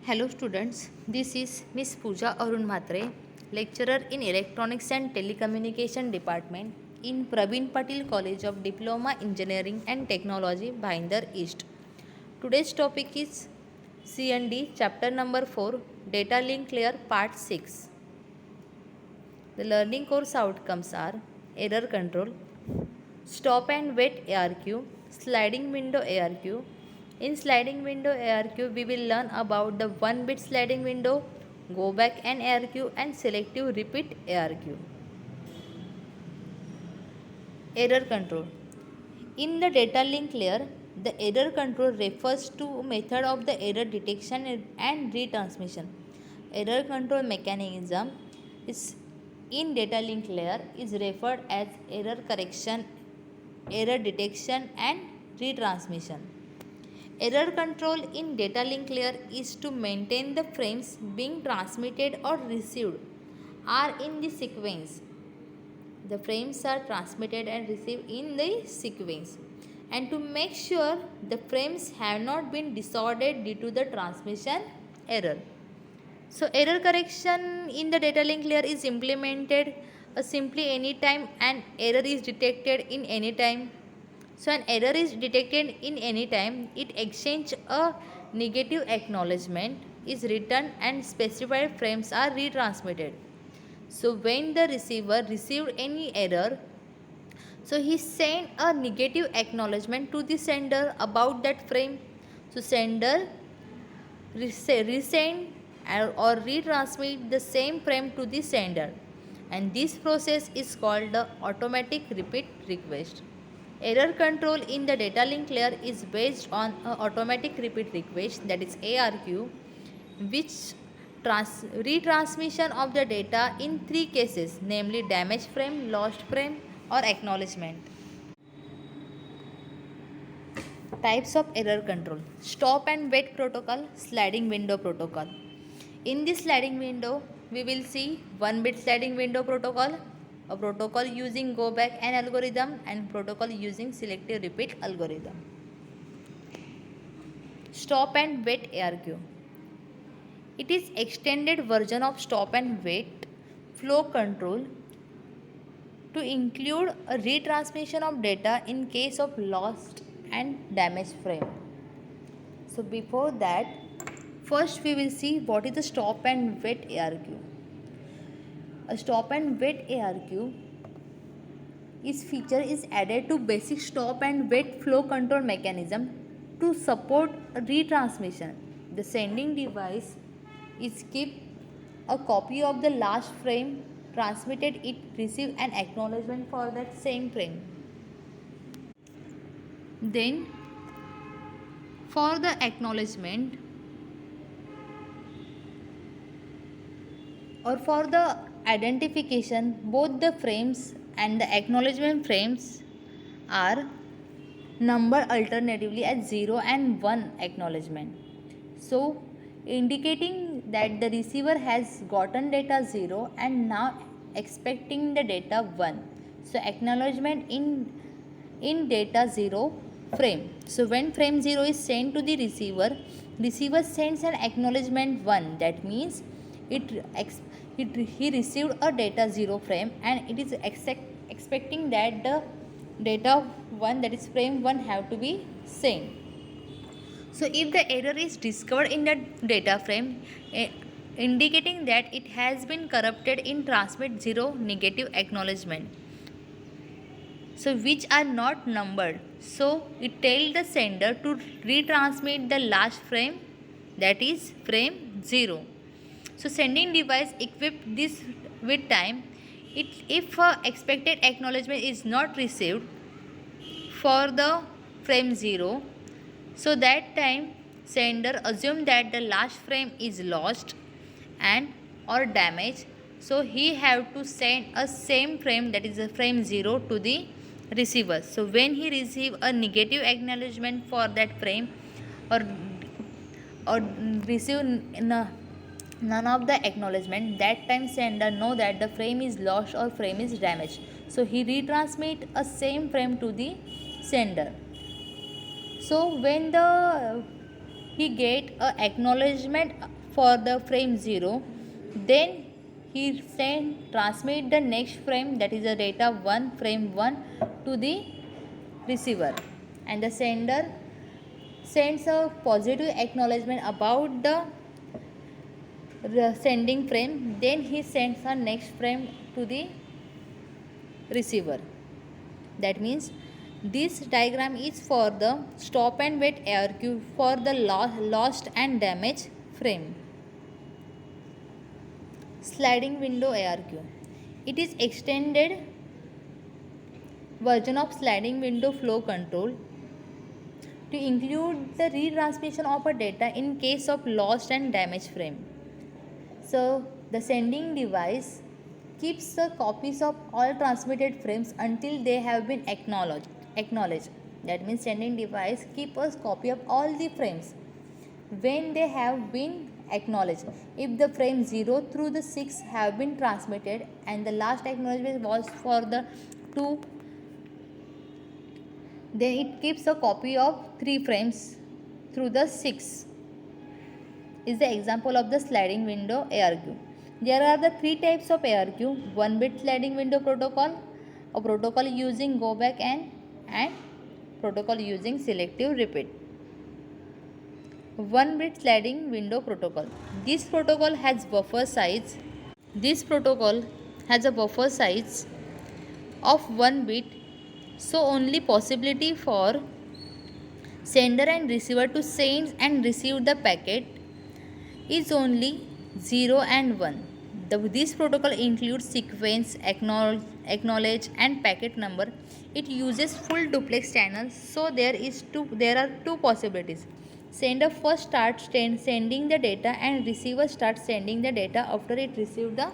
Hello students, this is Miss Pooja Arun Mhatre, lecturer in Electronics and Telecommunication Department in Praveen Patil College of Diploma Engineering and Technology, Bhayandar East. Today's topic is C&D chapter number 4, Data Link Layer part 6. The learning course outcomes are error control, stop and wait ARQ, sliding window ARQ. In sliding window ARQ, we will learn about the 1-bit sliding window, go back and ARQ, and selective repeat ARQ. Error control. In the data link layer, the error control refers to method of the error detection and retransmission. Error control mechanism is in data link layer is referred as error correction, error detection and retransmission. Error control in data link layer is to maintain the frames being transmitted or received are in the sequence. The frames are transmitted and received in the sequence, and to make sure the frames have not been disordered due to the transmission error. So error correction in the data link layer is implemented simply anytime an error is detected in any time. So an error is detected in any time, it exchange a negative acknowledgement is returned and specified frames are retransmitted. So when the receiver received any error, so he sent a negative acknowledgement to the sender about that frame. So sender resend or retransmit the same frame to the sender, and this process is called the automatic repeat request. Error control in the data link layer is based on a automatic repeat request, that is ARQ, which retransmission of the data in 3 cases, namely damaged frame, lost frame or acknowledgement. Types of error control: stop and wait protocol, sliding window protocol. In this sliding window, we will see 1-bit sliding window protocol, a protocol using go back and algorithm, and protocol using selective repeat algorithm. Stop and wait ARQ. It is extended version of stop and wait flow control to include a retransmission of data in case of lost and damaged frame. So before that, first we will see what is the stop and wait ARQ. A stop and wait ARQ feature is added to basic stop and wait flow control mechanism to support retransmission. The sending device is keep a copy of the last frame transmitted, it receive an acknowledgement for that same frame. Then for the acknowledgement or for the identification, both the frames and the acknowledgement frames are numbered alternatively as 0 and 1 acknowledgement. So indicating that the receiver has gotten data 0 and now expecting the data 1. So acknowledgement in data 0 frame. So when frame 0 is sent to the receiver sends an acknowledgement 1. That means he received a data 0 frame and it is expecting that the data 1, that is frame 1, have to be sent. So if the error is discovered in the data frame, indicating that it has been corrupted in transmit 0 negative acknowledgement, so which are not numbered, so it tells the sender to retransmit the last frame, that is frame 0. So sending device equipped this with time. If expected acknowledgement is not received for the frame 0, so that time sender assume that the last frame is lost and or damaged, so he have to send a same frame, that is a frame 0, to the receiver. So when he receive a negative acknowledgement for that frame or receive none of the acknowledgement, that time sender know that the frame is lost or frame is damaged, so he retransmit a same frame to the sender. So when he get a acknowledgement for the frame 0, then he transmit the next frame, that is the data 1, frame 1, to the receiver, and the sender sends a positive acknowledgement about the sending frame, then he sends a next frame to the receiver. That means this diagram is for the stop and wait ARQ for the lost and damaged frame. Sliding window ARQ. It is extended version of sliding window flow control to include the retransmission of a data in case of lost and damaged frame. So the sending device keeps the copies of all transmitted frames until they have been acknowledged. That means sending device keeps a copy of all the frames when they have been acknowledged. If the frame 0 through the 6 have been transmitted and the last acknowledgement was for the 2, then it keeps a copy of 3 frames through the 6. Is the example of the sliding window ARQ. There are the 3 types of ARQ: 1-bit sliding window protocol, a protocol using go back and protocol using selective repeat. 1-bit sliding window protocol. This protocol has a buffer size of 1 bit, so only possibility for sender and receiver to send and receive the packet is only 0 and 1. This protocol includes sequence, acknowledge and packet number. It uses full duplex channels, so there are two possibilities. Sender first starts sending the data and receiver starts sending the data after it received the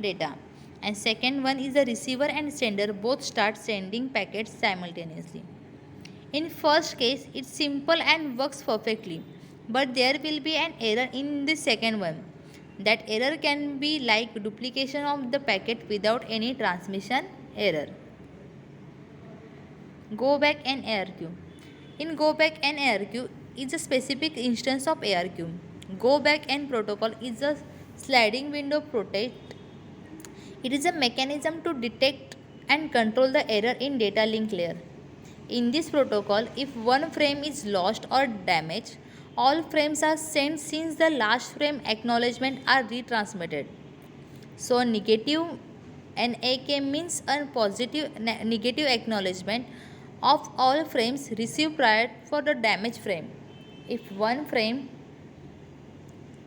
data. And second one is the receiver and sender both start sending packets simultaneously. In first case, it's simple and works perfectly, but there will be an error in the second one. That error can be like duplication of the packet without any transmission error. Go back and ARQ. In go back and ARQ is a specific instance of ARQ. Go back and protocol is a sliding window protect. It is a mechanism to detect and control the error in data link layer. In this protocol, if one frame is lost or damaged, all frames are sent since the last frame acknowledgement are retransmitted. So negative NAK means a positive negative acknowledgement of all frames received prior for the damaged frame. If one frame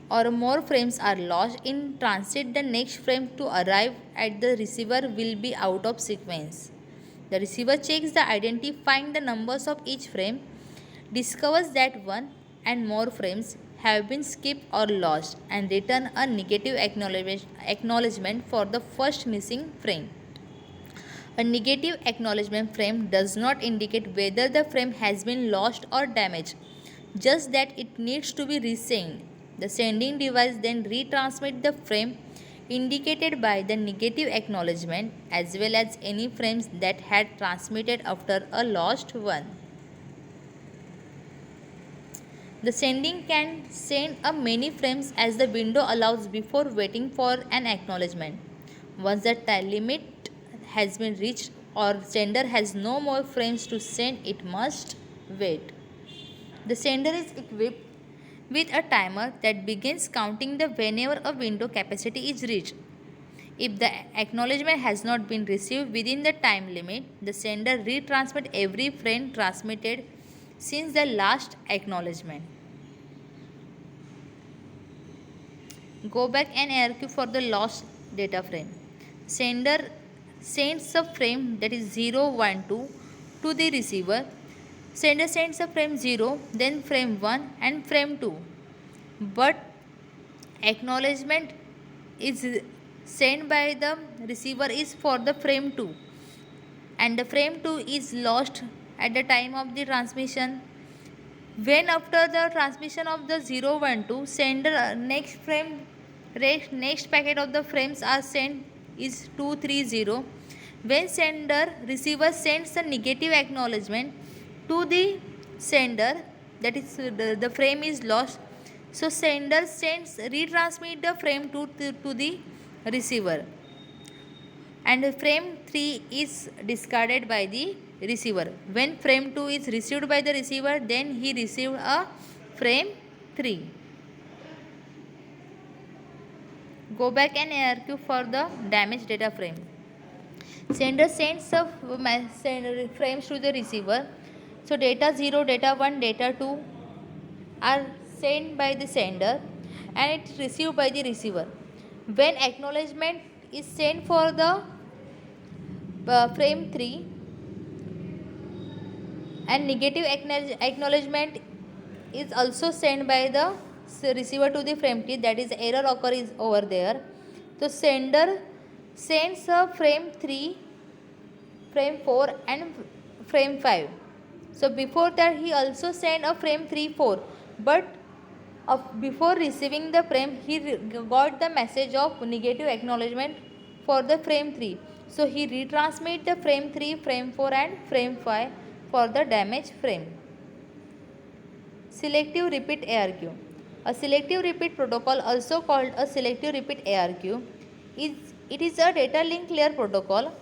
or more frames are lost in transit, the next frame to arrive at the receiver will be out of sequence. The receiver checks the identifying the numbers of each frame, discovers that one and more frames have been skipped or lost, and return a negative acknowledgement for the first missing frame. A negative acknowledgement frame does not indicate whether the frame has been lost or damaged, just that it needs to be resent. The sending device then retransmits the frame indicated by the negative acknowledgement as well as any frames that had transmitted after a lost one. The sending can send a many frames as the window allows before waiting for an acknowledgement. Once the time limit has been reached or sender has no more frames to send, it must wait. The sender is equipped with a timer that begins counting the whenever a window capacity is reached. If the acknowledgement has not been received within the time limit, the sender retransmits every frame transmitted since the last acknowledgement. Go back and ARQ for the lost data frame. Sender sends a frame that is 0, 1, 2 to the receiver. Sender sends a frame 0, then frame 1 and frame 2. But acknowledgement is sent by the receiver is for the frame 2, and the frame 2 is lost at the time of the transmission. When after the transmission of the 0, 1, 2, sender next packet of the frames are sent is 2, 3, 0. When sender receiver sends a negative acknowledgement to the sender, that is the frame is lost, So sender sends retransmit the frame 2 to the receiver, and frame 3 is discarded by the receiver. When frame 2 is received by the receiver, then he received a frame 3. Go back and ARQ for the damaged data frame. Sender sends the frames to the receiver. So data 0, data 1, data 2 are sent by the sender and it's received by the receiver. When acknowledgement is sent for the frame 3 and negative acknowledgement is also sent by the receiver to the frame 3, that is error occur is over there. So sender sends a frame 3, frame 4 and frame 5. So before that he also sent a frame 3, 4, but before receiving the frame he got the message of negative acknowledgement for the frame 3. So he retransmit the frame 3, frame 4 and frame 5 for the damaged frame. Selective repeat ARQ. A selective repeat protocol, also called a selective repeat ARQ, is a data link layer protocol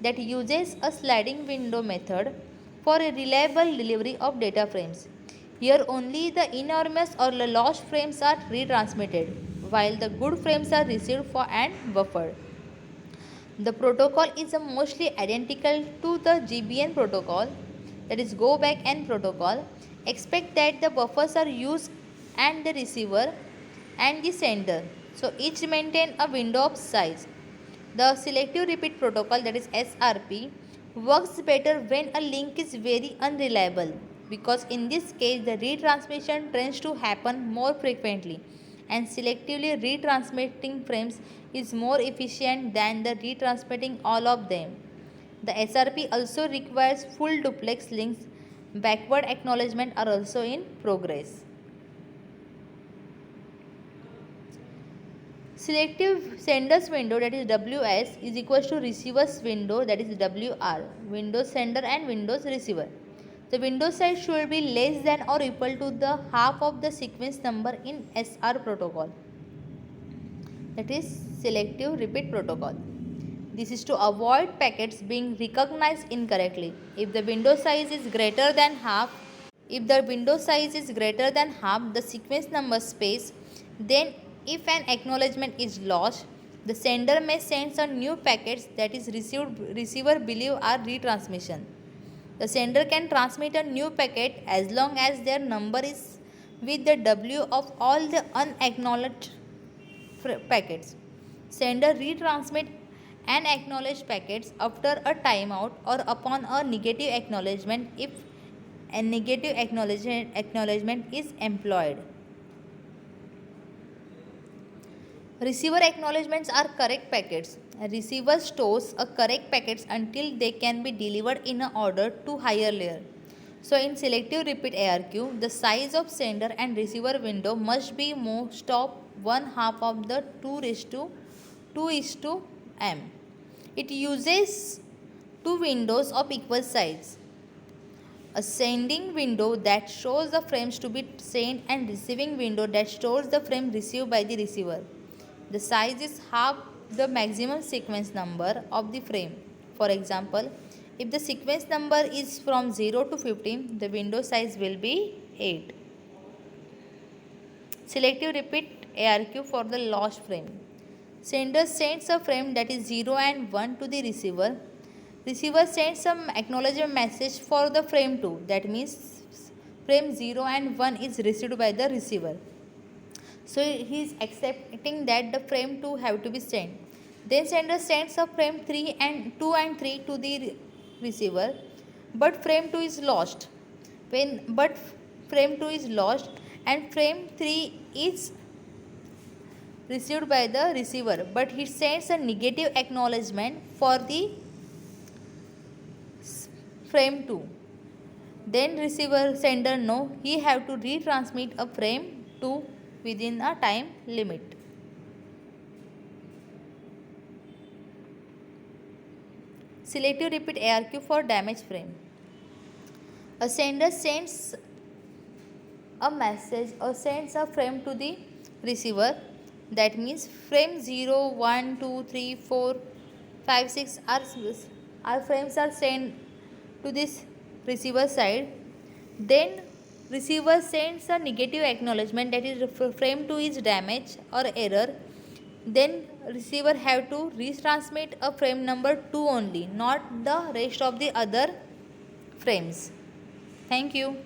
that uses a sliding window method for a reliable delivery of data frames. Here only the enormous or the lost frames are retransmitted, while the good frames are received for and buffered. The protocol is mostly identical to the GBN protocol, that is go back N protocol, except that the buffers are used and the receiver and the sender. So each maintain a window of size. The selective repeat protocol, that is SRP, works better when a link is very unreliable, because in this case the retransmission tends to happen more frequently, and selectively retransmitting frames is more efficient than the retransmitting all of them. The SRP also requires full duplex links. Backward acknowledgement are also in progress. Selective senders window, that is WS, is equals to receivers window, that is WR, Windows sender and Windows receiver. The window size should be less than or equal to the half of the sequence number in SR protocol, that is selective repeat protocol. This is to avoid packets being recognized incorrectly. If the window size is greater than half, the sequence number space, then if an acknowledgement is lost, the sender may send some new packets that is receiver believe are retransmission. The sender can transmit a new packet as long as their number is with the W of all the unacknowledged packets. Sender retransmit unacknowledged packets after a timeout or upon a negative acknowledgement if a negative acknowledgement is employed. Receiver acknowledgements are correct packets. A receiver stores a correct packets until they can be delivered in an order to higher layer. So in selective repeat ARQ, the size of sender and receiver window must be most of 1/2 of the 2:2:m. It uses two windows of equal size. A sending window that shows the frames to be sent and receiving window that stores the frame received by the receiver. The size is half the maximum sequence number of the frame. For example, if the sequence number is from 0 to 15, the window size will be 8. Selective repeat ARQ for the lost frame. Sender sends a frame that is 0 and 1 to the receiver. Receiver sends some acknowledgement message for the frame 2. That means frame 0 and 1 is received by the receiver. So he is accepting that the frame 2 have to be sent. Then sender sends a frame 3 and 2 and 3 to the receiver, but frame 2 is lost. Frame 2 is lost and frame 3 is received by the receiver, but he sends a negative acknowledgement for the frame 2. Then receiver sender know he have to retransmit a frame 2 within a time limit. Selective repeat ARQ for damaged frame. A sender sends a message or sends a frame to the receiver. That means frame 0, 1, 2, 3, 4, 5, 6 are frames are sent to this receiver side. Then receiver sends a negative acknowledgement, that is frame 2 is damaged or error. Then receiver have to retransmit a frame number 2 only, not the rest of the other frames. Thank you.